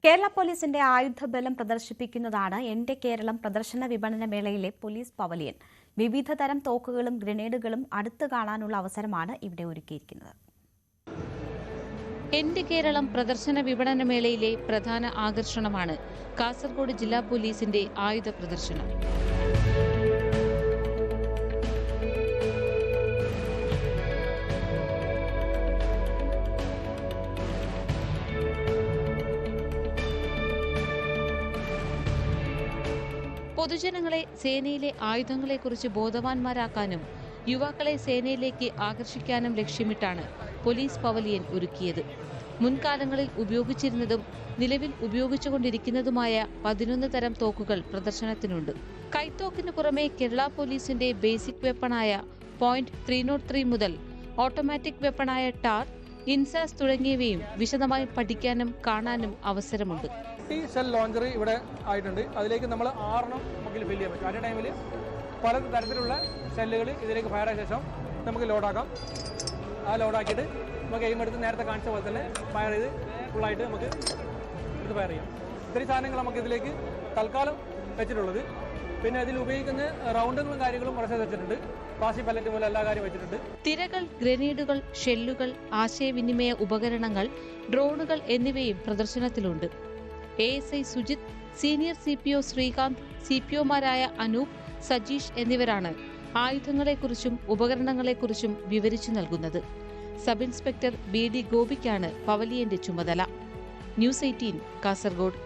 കേരള പോലീസിന്റെ ആയുധബലം പ്രദർശിപ്പിക്കുന്നതാണ് എന്റെ കേരളം പ്രദർശന വിപണന മേളയിലെ പോലീസ് പവലിയൻ. വിവിധ തരം തോക്കുകളും ഗ്രനേഡുകളും അടുത്ത് കാണാനുള്ള അവസരമാണ് ഇവിടെ ഒരുക്കിയിരിക്കുന്നത്. എന്റെ കേരളം പ്രദർശന വിപണന മേളയിലെ പ്രധാന ആകർഷണമാണ് കാസർഗോഡ് ജില്ലാ പോലീസിന്റെ ആയുധ പ്രദർശനം. പൊതുജനങ്ങളെ സേനയിലെ ആയുധങ്ങളെക്കുറിച്ച് ബോധവാന്മാരാക്കാനും യുവാക്കളെ സേനയിലേക്ക് ആകർഷിക്കാനും ലക്ഷ്യമിട്ടാണ് പോലീസ് പവലിയൻ ഒരുക്കിയത്. മുൻകാലങ്ങളിൽ ഉപയോഗിച്ചിരുന്നതും നിലവിൽ ഉപയോഗിച്ചുകൊണ്ടിരിക്കുന്നതുമായ 11 തരം തോക്കുകൾ പ്രദർശനത്തിനുണ്ട്. കൈത്തോക്കിന് പുറമെ കേരള പോലീസിന്റെ ബേസിക് വെപ്പണായ .303 മുതൽ ഓട്ടോമാറ്റിക് വെപ്പണായ ടാർ, ഇൻസാസ് തുടങ്ങിയവയും വിശദമായി പഠിക്കാനും കാണാനും അവസരമുണ്ട്. ഷെൽ ലോഞ്ചർ ഇവിടെ ആയിട്ടുണ്ട്. അതിലേക്ക് നമ്മൾ 6 നമുക്ക് ഫില്ല് ചെയ്യാൻ പറ്റും. അതേ ടൈമിൽ പല തരത്തിലുള്ള ഷെല്ലുകൾ ഇതിലേക്ക് ഫയർ ആയ ശേഷം നമുക്ക് ലോഡാക്കാം. ആ ലോഡാക്കിയിട്ട് നമുക്ക് എയിം എടുത്ത് നേരത്തെ കാണിച്ച പോലെ തന്നെ ഫയർ ചെയ്ത് ഫുള്ളായിട്ട് നമുക്ക് ഇത് ഫയർ ചെയ്യാം. ഇത്രയും സാധനങ്ങൾ നമുക്ക് ഇതിലേക്ക് തൽക്കാലം വെച്ചിട്ടുള്ളത്. പിന്നെ ഇതിൽ ഉപയോഗിക്കുന്ന റൗണ്ടുകളും കാര്യങ്ങളും കുറച്ച് വെച്ചിട്ടുണ്ട്. പാസി പല്ലറ്റ് പോലെ എല്ലാ കാര്യം വെച്ചിട്ടുണ്ട്. തിരകൾ, ഗ്രനേഡുകൾ, ഷെല്ലുകൾ, ആശയവിനിമയ ഉപകരണങ്ങൾ, ഡ്രോണുകൾ എന്നിവയും പ്രദർശനത്തിലുണ്ട്. ASI Sujith, senior CPO Sreekanth, CPOമാരായ അനൂപ്, സജീഷ് എന്നിവരാണ് ആയുധങ്ങളെക്കുറിച്ചും ഉപകരണങ്ങളെക്കുറിച്ചും വിവരിച്ചു നൽകുന്നത്. സബ് ഇൻസ്പെക്ടർ BD ഗോപിക്കാണ് പവലിയന്റെ ചുമതല. ന്യൂസ് 18 കാസർഗോഡ്.